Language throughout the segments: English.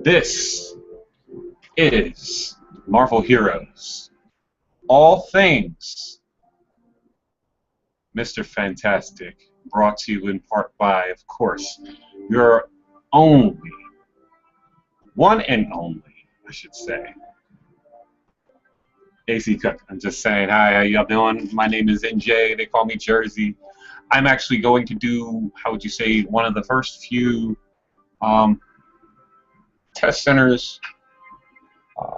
This is Marvel Heroes. All things Mr. Fantastic, brought to you in part by, of course, your only, one and only, I should say, AC Cook. I'm just saying, hi, how y'all doing? My name is NJ. They call me Jersey. I'm actually going to do, how would you say, one of the first few test centers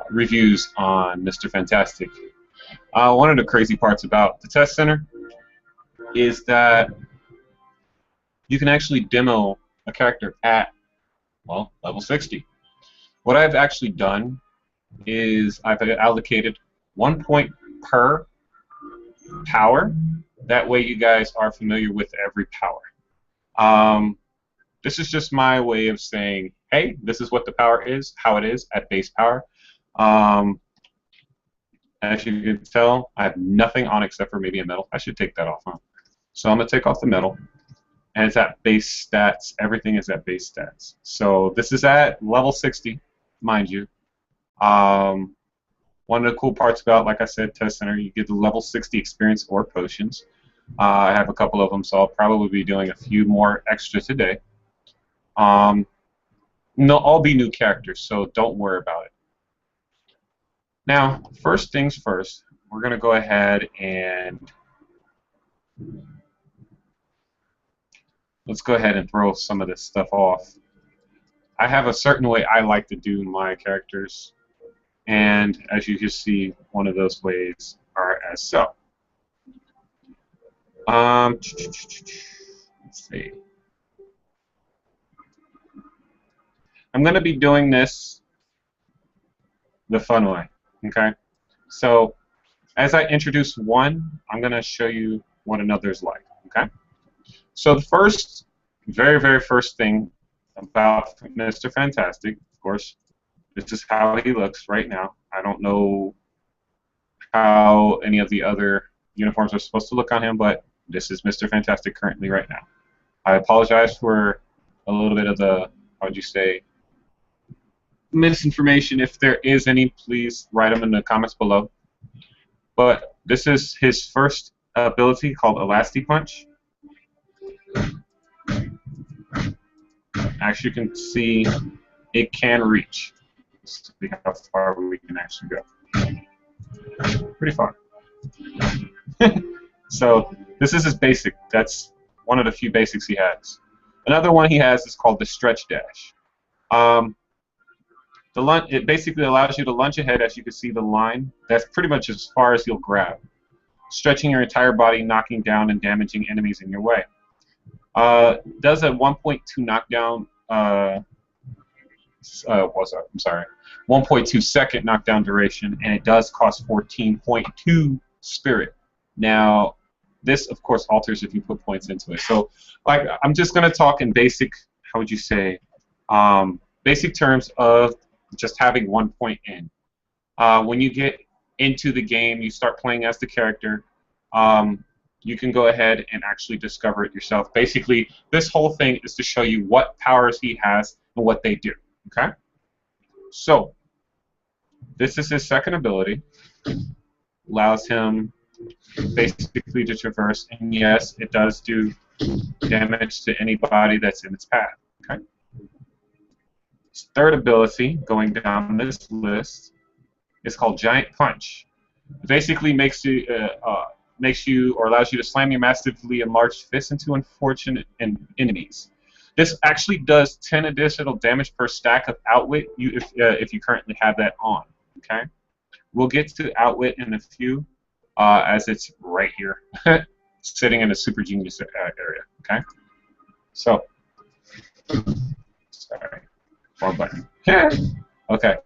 reviews on Mr. Fantastic. One of the crazy parts about the test center is that you can actually demo a character at, well, level 60. What I've actually done is I've allocated 1 point per power. That way you guys are familiar with every power. This is just my way of saying, hey, this is what the power is, how it is at base power. As you can tell, I have nothing on except for maybe a metal. I should take that off, huh? So I'm going to take off the metal. And it's at base stats. Everything is at base stats. So this is at level 60, mind you. One of the cool parts about, like I said, Test Center, you get the level 60 experience or potions. I have a couple of them, so I'll probably be doing a few more extra today. No, all be new characters, so don't worry about it. Now, first things first, we're going to go ahead and let's go ahead and throw some of this stuff off. I have a certain way I like to do my characters, and as you can see, one of those ways are as so. Let's see. I'm going to be doing this the fun way, okay? So, as I introduce one, I'm going to show you what another's like, okay? So the first, very first thing about Mr. Fantastic, of course, this is how he looks right now. I don't know how any of the other uniforms are supposed to look on him, but this is Mr. Fantastic currently right now. I apologize for a little bit of the, how would you say, misinformation. If there is any, please write them in the comments below. But this is his first ability called Elasti Punch. As you can see, it can reach. Let's see how far we can actually go. Pretty far. So this is his basic. That's one of the few basics he has. Another one he has is called the Stretch Dash. It basically allows you to lunge ahead, as you can see the line. That's pretty much as far as you'll grab, stretching your entire body, knocking down and damaging enemies in your way. Does a 1.2 knockdown. What's up? I'm sorry. 1.2 second knockdown duration, and it does cost 14.2 spirit. Now, this of course alters if you put points into it. So, like, I'm just gonna talk in basic. How would you say? Basic terms of just having 1 point in. When you get into the game, you start playing as the character. You can go ahead and actually discover it yourself. Basically, this whole thing is to show you what powers he has and what they do. Okay? So, this is his second ability. Allows him basically to traverse, and yes, it does do damage to anybody that's in its path. Okay? His third ability, going down this list, is called Giant Punch. It basically makes you or allows you to slam your massively enlarged fist into unfortunate enemies. This actually does 10 additional damage per stack of Outwit if you currently have that on. Okay, we'll get to Outwit in a few, as it's right here, sitting in a super genius area. Okay, so sorry. Wrong button. Okay,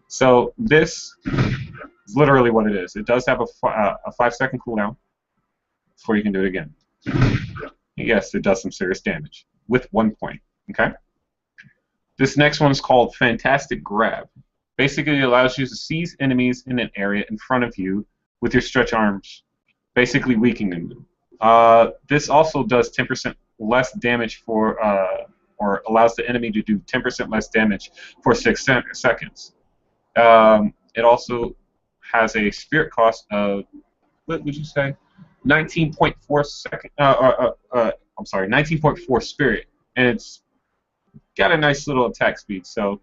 so this is literally what it is. It does have a 5-second cooldown before you can do it again. Yes, it does some serious damage with 1 point. Okay. This next one is called Fantastic Grab. Basically, it allows you to seize enemies in an area in front of you with your stretch arms, basically weakening them. This also does 10% less damage for or allows the enemy to do 10% less damage for seconds. It also has a spirit cost of, what would you say, 19.4 second. I'm sorry, 19.4 spirit, and it's got a nice little attack speed. So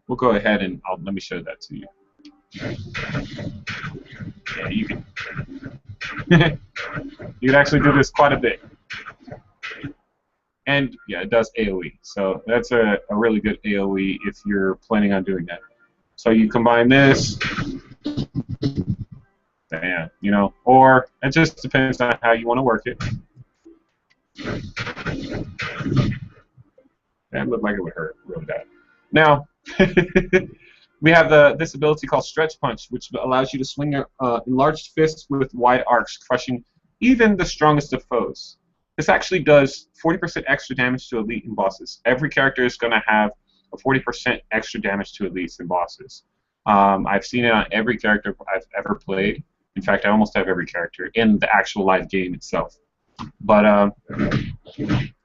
we'll go ahead and let me show that to you. Yeah, you can. You can actually do this quite a bit. And yeah, it does AoE. So that's a really good AoE if you're planning on doing that. So you combine this, damn, you know, or it just depends on how you want to work it. That looked like it would hurt really bad. Now, we have this ability called Stretch Punch, which allows you to swing your enlarged fists with wide arcs, crushing even the strongest of foes. This actually does 40% extra damage to elite and bosses. Every character is going to have a 40% extra damage to elites and bosses. I've seen it on every character I've ever played. In fact, I almost have every character in the actual live game itself. But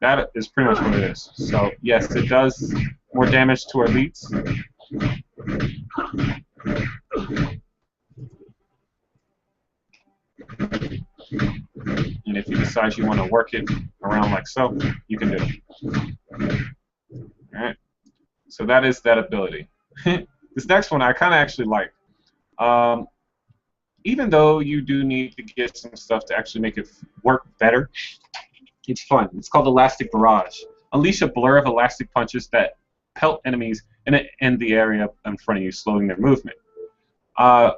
that is pretty much what it is. So yes, it does more damage to our elites. And if you decide you want to work it around like so, you can do it. Alright. So that is that ability. This next one I kind of actually like. Even though you do need to get some stuff to actually make it work better, it's fun. It's called Elastic Barrage. Unleash a blur of elastic punches that pelt enemies in the area in front of you, slowing their movement.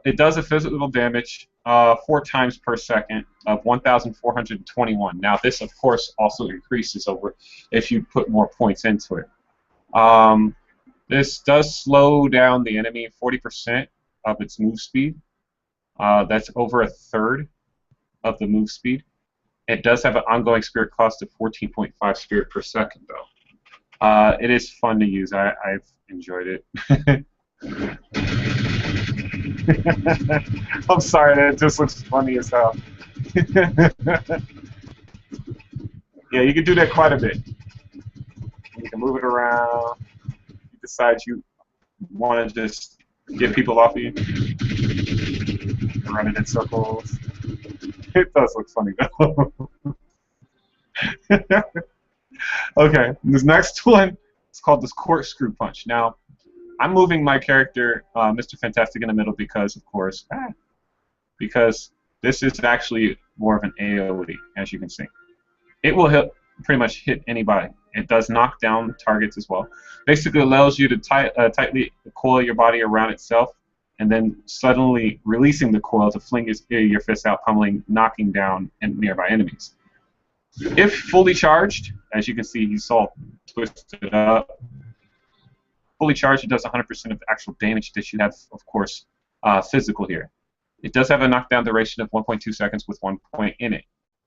It does a physical damage 4 times per second of 1,421. Now this, of course, also increases over if you put more points into it. This does slow down the enemy 40% of its move speed. That's over a third of the move speed. It does have an ongoing spirit cost of 14.5 spirit per second, though. It is fun to use. I've enjoyed it. I'm sorry, that just looks funny as hell. Yeah, you can do that quite a bit. You can move it around. You decide you want to just get people off of you. Running in circles. It does look funny though. Okay, this next one is called this Corkscrew Punch. Now, I'm moving my character, Mr. Fantastic, in the middle because, of course, because this is actually more of an AoE, as you can see. It will pretty much hit anybody. It does knock down targets as well. Basically allows you to tightly coil your body around itself, and then suddenly releasing the coil to fling your fist out, pummeling, knocking down nearby enemies. If fully charged, as you can see, he's all twisted up. Fully charged, it does 100% of the actual damage that you have, of course, physical here. It does have a knockdown duration of 1.2 seconds with 1 point in it.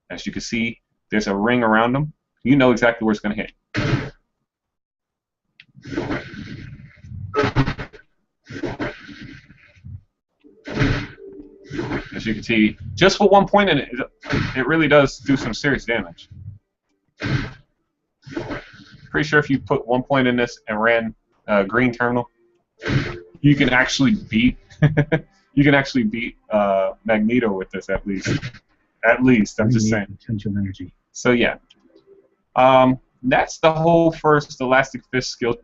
As you can see, there's a ring around them. You know exactly where it's going to hit. As you can see, just with 1 point in it, it really does do some serious damage. Pretty sure if you put 1 point in this and ran Green Terminal, you can actually beat Magneto with this at least. At least, I'm just saying. Potential energy. So yeah, that's the whole first Elastic Fist skill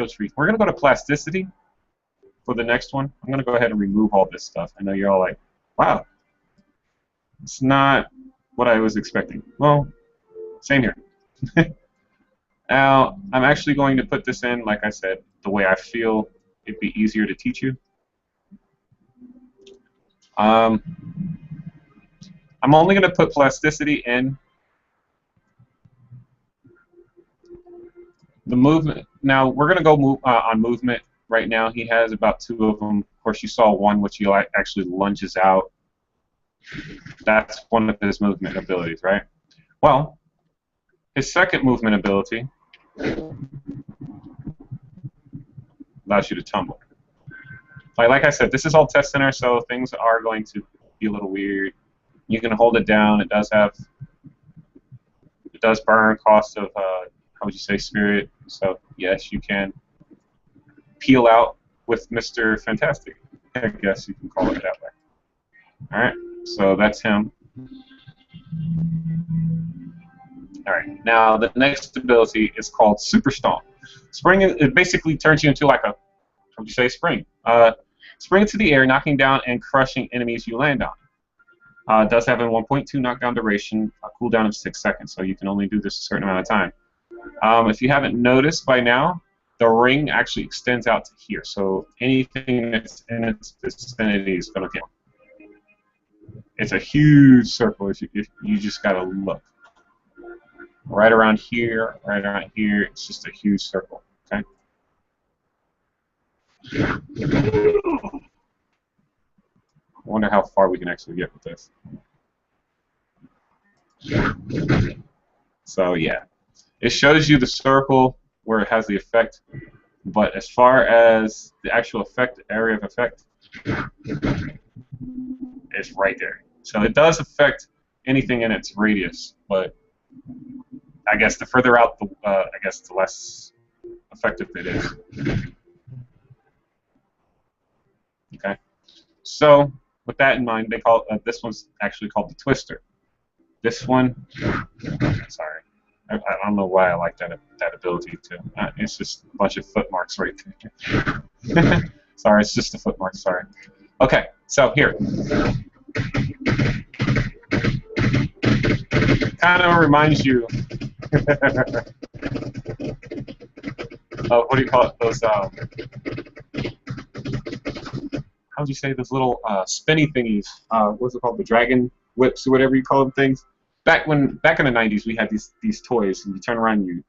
tree. We're gonna go to Plasticity for the next one. I'm gonna go ahead and remove all this stuff. I know you're all like, wow, it's not what I was expecting. Well, same here. Now, I'm actually going to put this in, like I said, the way I feel it'd be easier to teach you. I'm only going to put Plasticity in the movement. Now, we're going to go on movement right now. He has about 2 of them. Of course, you saw one which he actually lunges out. That's one of his movement abilities, right? Well, his second movement ability allows you to tumble. Like I said, this is all test center, so things are going to be a little weird. You can hold it down. It does burn cost of how would you say, spirit. So yes, you can peel out with Mr. Fantastic. I guess you can call it that way. All right, so that's him. All right, now the next ability is called Super Stomp. Spring, it basically turns you into like a, how would you say, spring. Spring into the air, knocking down and crushing enemies you land on. It does have a 1.2 knockdown duration, a cooldown of 6 seconds, so you can only do this a certain amount of time. If you haven't noticed by now, the ring actually extends out to here, so anything that's in its vicinity is going to kill. It's a huge circle if you just got to look. Right around here, it's just a huge circle, okay? I wonder how far we can actually get with this. So yeah, it shows you the circle where it has the effect, but as far as the actual effect, area of effect, it's right there. So it does affect anything in its radius, but I guess the further out, I guess the less effective it is. Okay, so with that in mind, they call this one's actually called the Twister. This one, sorry, I don't know why I like that ability too. It's just a bunch of foot marks right there. Sorry, it's just a foot mark. Sorry. Okay, so here. Kind of reminds you what do you call it? Those how would you say those little spinny thingies? What's it called? The dragon whips or whatever you call them things. Back in the 90s, we had these toys, and you turn around, you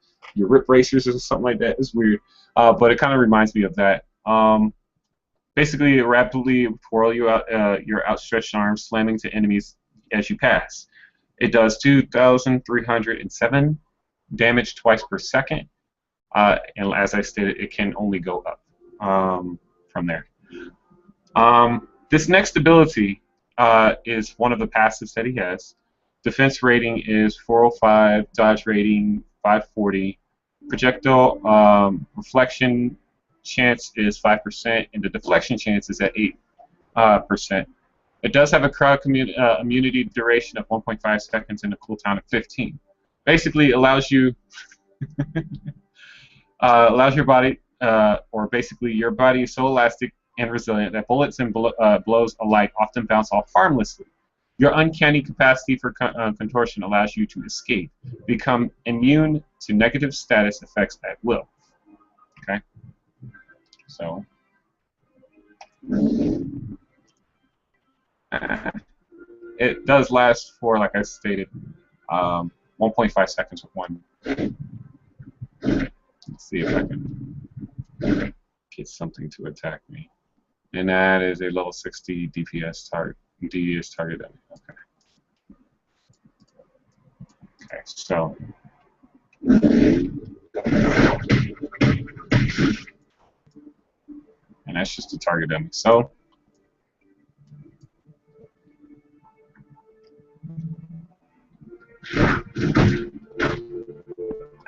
rip racers or something like that. It's weird, but it kind of reminds me of that. Basically, it rapidly twirl you out your outstretched arms, slamming to enemies as you pass. It does 2,307 damage twice per second, and as I stated, it can only go up from there. This next ability is one of the passives that he has. Defense rating is 405, dodge rating 540, projectile reflection chance is 5%, and the deflection chance is at 8%. It does have a crowd immunity duration of 1.5 seconds and a cooldown of 15. Basically, it allows you allows your body, or basically your body is so elastic and resilient that bullets and blows alike often bounce off harmlessly. Your uncanny capacity for contortion allows you to escape, become immune to negative status effects at will. Okay, so. It does last for, like I stated, 1.5 seconds with one. Let's see if I can get something to attack me. And that is a level 60 DPS target. DPS target. Okay. Okay, so. And that's just a target dummy. So.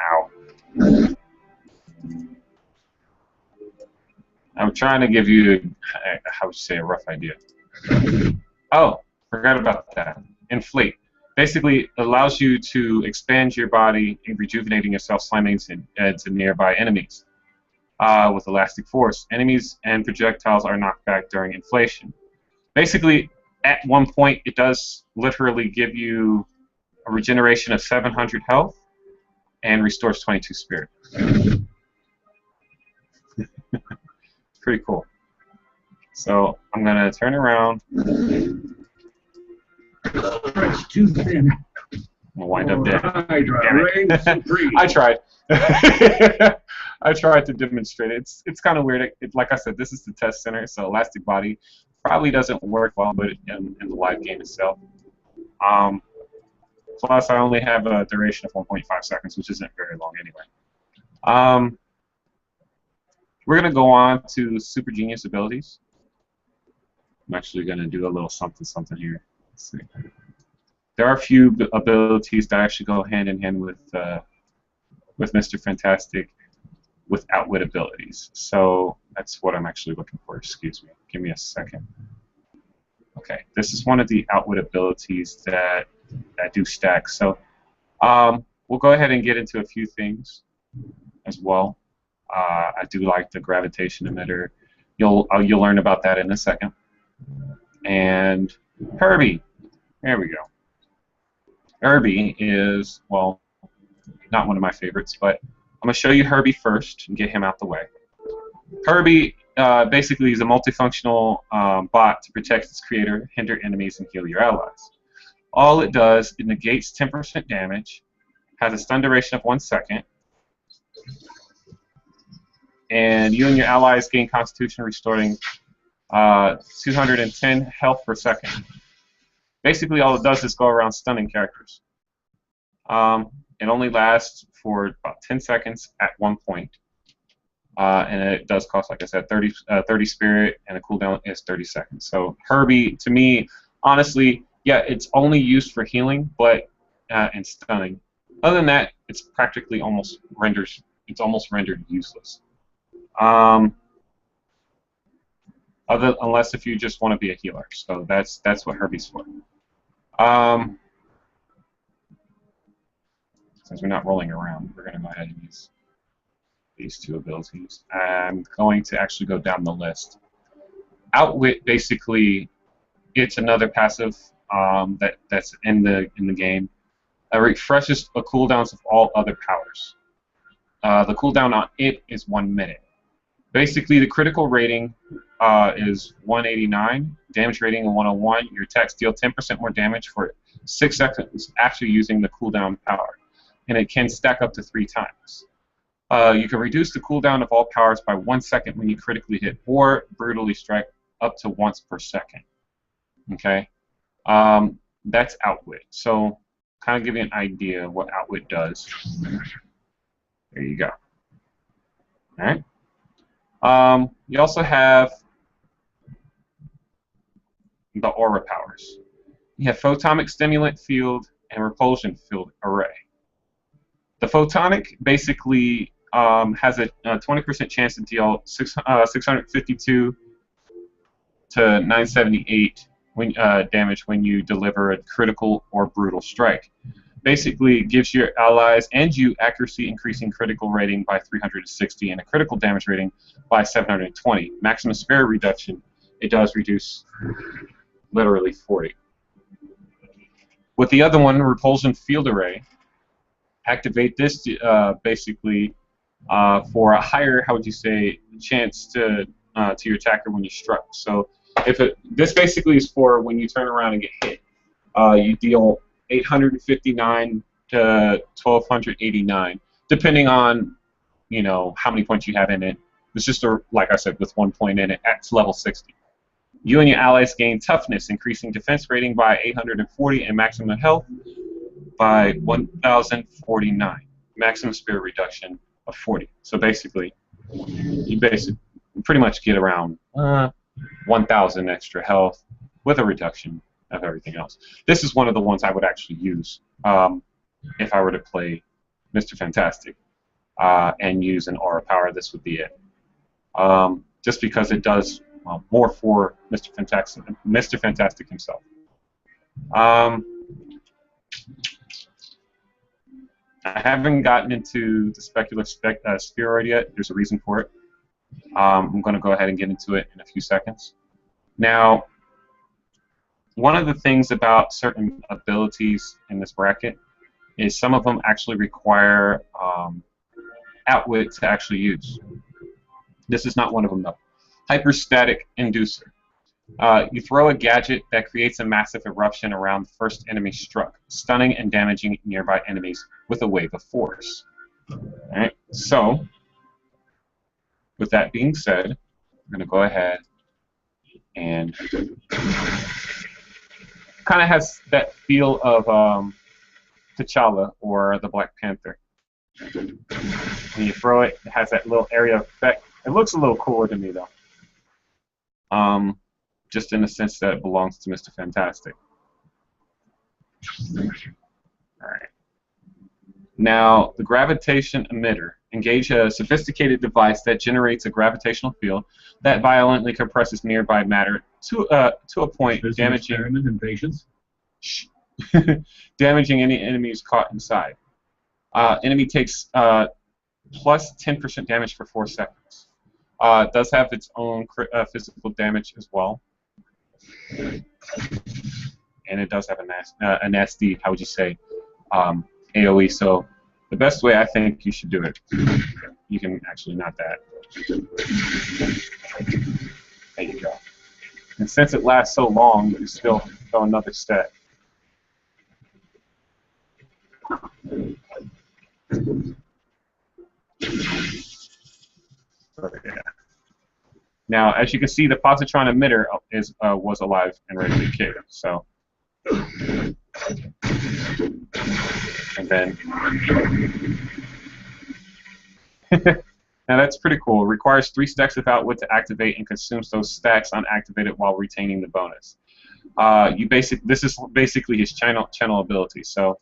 Ow. I'm trying to give you, how would you say, a rough idea. Oh, forgot about that. Inflate. Basically, allows you to expand your body and rejuvenating yourself, slamming into nearby enemies with elastic force. Enemies and projectiles are knocked back during inflation. Basically, at one point, it does literally give you a regeneration of 700 health and restores 22 spirit. Pretty cool. So I'm gonna turn around. It's too thin. I'm gonna wind up dead. I tried. I tried to demonstrate it. It's kind of weird. Like I said, this is the test center, so elastic body probably doesn't work well, but in the live game itself. Plus, I only have a duration of 1.5 seconds, which isn't very long anyway. We're going to go on to Super Genius abilities. I'm actually going to do a little something here. Let's see. There are a few abilities that actually go hand in hand with with Mr. Fantastic with Outwit abilities. So that's what I'm actually looking for. Excuse me. Give me a second. Okay, this is one of the Outwit abilities that do stack. So we'll go ahead and get into a few things as well. I do like the gravitation emitter. You'll learn about that in a second. And Herbie, there we go. Herbie is, well, not one of my favorites, but I'm going to show you Herbie first and get him out the way. Herbie basically is a multifunctional bot to protect its creator, hinder enemies, and heal your allies. All it does, it negates 10% damage, has a stun duration of 1 second, and you and your allies gain Constitution, restoring 210 health per second. Basically, all it does is go around stunning characters. It only lasts for about 10 seconds at one point. And it does cost, like I said, 30 spirit, and the cooldown is 30 seconds. So Herbie, to me, honestly, yeah, it's only used for healing, but and stunning. Other than that, it's practically almost rendered useless. Unless if you just want to be a healer. So that's what Herbie's for. Since we're not rolling around, we're going to go ahead and use these two abilities. I'm going to actually go down the list. Outwit, basically, it's another passive that's in the game. It refreshes the cooldowns of all other powers. The cooldown on it is 1 minute. Basically, the critical rating is 189, damage rating of 101. Your attacks deal 10% more damage for 6 seconds after using the cooldown power, and it can stack up to 3 times. You can reduce the cooldown of all powers by 1 second when you critically hit or brutally strike up to once per second. Okay, that's Outwit. So, kind of give you an idea of what Outwit does. There you go. All right. You also have the aura powers. You have Photonic Stimulant Field and Repulsion Field Array. The Photonic basically has a 20% chance to deal 652 to 978 damage when you deliver a critical or brutal strike. Basically, it gives your allies and you accuracy increasing critical rating by 360 and a critical damage rating by 720. Maximum spare reduction, it does reduce literally 40. With the other one, Repulsion Field Array, activate this basically for a higher, how would you say, chance to your attacker when you struck. So this basically is for when you turn around and get hit. You deal 859 to 1289, depending on how many points you have in it. It's just like I said, with 1 point in it at level 60. You and your allies gain toughness, increasing defense rating by 840 and maximum health by 1049. Maximum spirit reduction of 40. So basically, you pretty much get around 1,000 extra health with a reduction of everything else. This is one of the ones I would actually use if I were to play Mr. Fantastic and use an aura power. This would be it. Just because it does more for Mr. Fantastic himself. I haven't gotten into the speculative spheroid yet. There's a reason for it. I'm going to go ahead and get into it in a few seconds. Now, one of the things about certain abilities in this bracket is some of them actually require Outwit to actually use. This is not one of them, though. Hyperstatic Inducer. You throw a gadget that creates a massive eruption around the first enemy struck, stunning and damaging nearby enemies with a wave of force. Alright, so, with that being said, I'm going to go ahead and kind of has that feel of T'Challa or the Black Panther. When you throw it, it has that little area effect. It looks a little cooler to me, though. Just in the sense that it belongs to Mr. Fantastic. Alright. Now, the gravitation emitter. Engage a sophisticated device that generates a gravitational field that violently compresses nearby matter to a point, damaging damaging any enemies caught inside. Enemy takes plus 10% damage for 4 seconds. It does have its own physical damage as well, and it does have a nasty, how would you say, AOE. So the best way I think you should do it, you can actually not that. There you go. And since it lasts so long, you can still go another step. Now, as you can see, the positron emitter was alive and ready to kick. So, and then, now that's pretty cool. It requires 3 stacks of output to activate and consumes those stacks unactivated while retaining the bonus. This is basically his channel ability. So,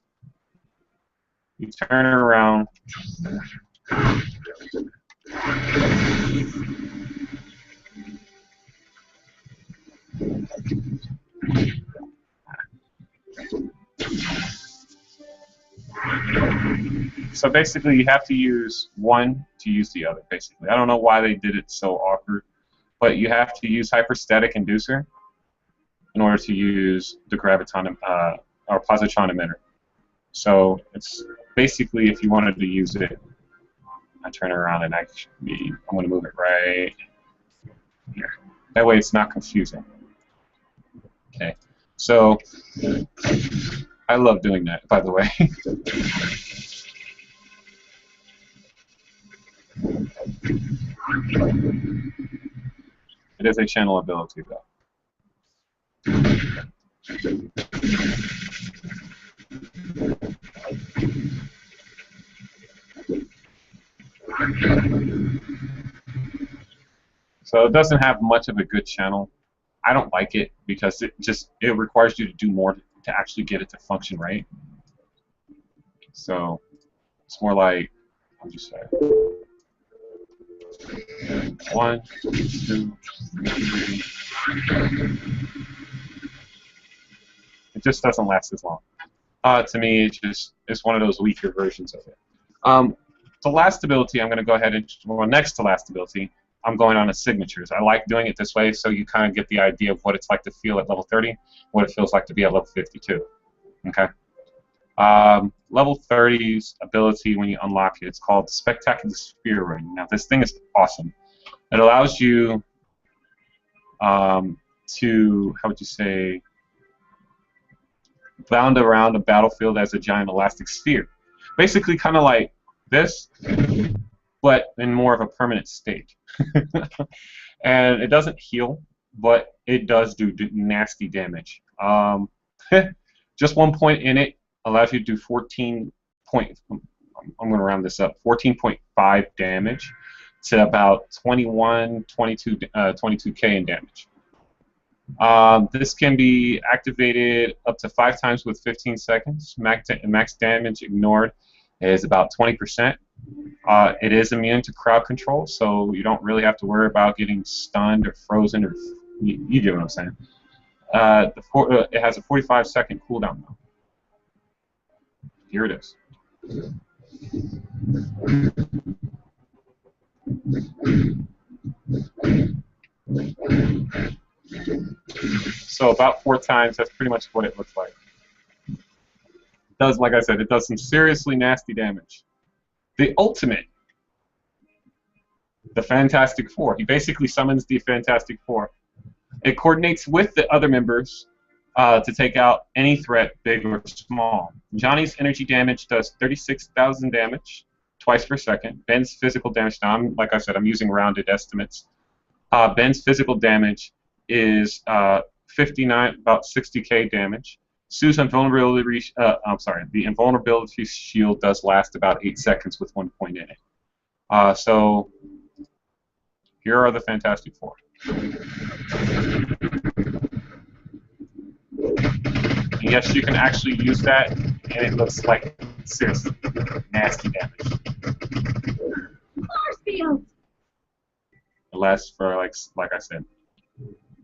you turn it around. So basically, you have to use one to use the other. Basically, I don't know why they did it so awkward, but you have to use hyperstatic inducer in order to use the graviton or positron emitter. So it's basically, if you wanted to use it, I turn it around and I'm going to move it right here. That way, it's not confusing. Okay. So I love doing that, by the way. It is a channel ability, though. So it doesn't have much of a good channel. I don't like it because it requires you to do more to actually get it to function right. So it's more like, what would you say? 1, 2, 3. It just doesn't last as long. To me, it's one of those weaker versions of it. The last ability, I'm going to go ahead and, well, next to last ability, I'm going on to signatures. I like doing it this way so you kind of get the idea of what it's like to feel at level 30, what it feels like to be at level 52. Okay. Level 30's ability, when you unlock it, it's called Spectacular Sphere Ring. Now, this thing is awesome. It allows you to, how would you say, bound around a battlefield as a giant elastic sphere. Basically, kind of like this, but in more of a permanent state. And it doesn't heal, but it does do nasty damage. Just 1 point in it allows you to do 14 point. I'm going to round this up. 14.5 damage to about 22k in damage. This can be activated up to 5 times with 15 seconds. Max damage ignored is about 20%. It is immune to crowd control, so you don't really have to worry about getting stunned or frozen, or you get what I'm saying. It has a 45-second cooldown, though. Here it is. So about 4 times, that's pretty much what it looks like. It does, like I said, it does some seriously nasty damage. The ultimate, the Fantastic Four. He basically summons the Fantastic Four. It coordinates with the other members to take out any threat, big or small. Johnny's energy damage does 36,000 damage twice per second. Ben's physical damage, now like I said, I'm using rounded estimates. Ben's physical damage is 59, about 60k damage. Sue's invulnerability, the invulnerability shield does last about 8 seconds with 1 point in it. So here are the Fantastic Four. And yes, you can actually use that, and it looks like Seriously, nasty damage. Force field. It lasts for like I said,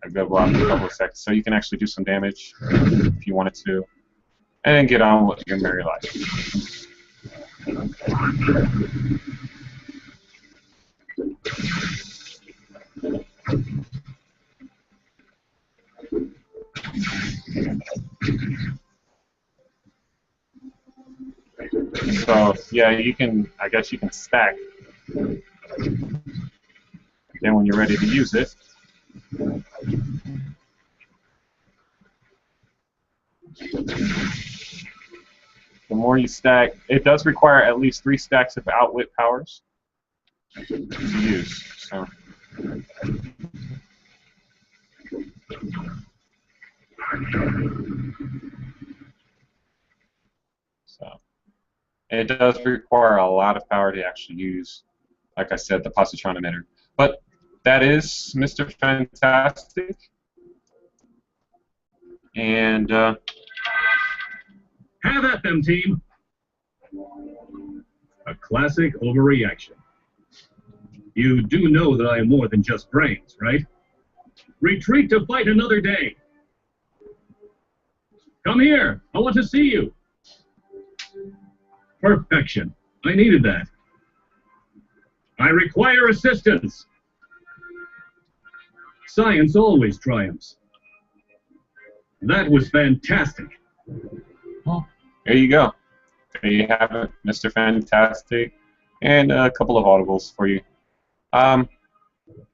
a good while, a couple of seconds, so you can actually do some damage if you wanted to, and then get on with your merry life. So yeah, you can. I guess you can stack. Then when you're ready to use it, the more you stack, it does require at least 3 stacks of outwit powers to use. So. It does require a lot of power to actually use, like I said, the positron emitter. But that is Mr. Fantastic. And have at them, team. A classic overreaction. You do know that I am more than just brains, right? Retreat to fight another day. Come here. I want to see you. Perfection. I needed that. I require assistance. Science always triumphs. That was fantastic. Oh, there you go. There you have it, Mr. Fantastic, and a couple of audibles for you. Do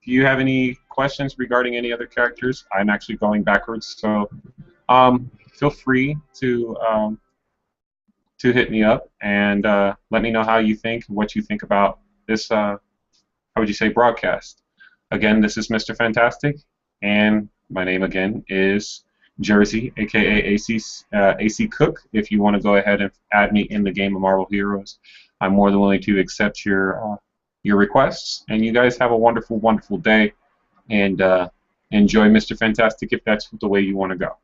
you have any questions regarding any other characters? I'm actually going backwards, so feel free to hit me up and let me know how you think, what you think about this, how would you say, broadcast. Again, this is Mr. Fantastic, and my name again is Jersey, aka AC Cook. If you want to go ahead and add me in the game of Marvel Heroes, I'm more than willing to accept your requests. And you guys have a wonderful, wonderful day, and enjoy Mr. Fantastic if that's the way you want to go.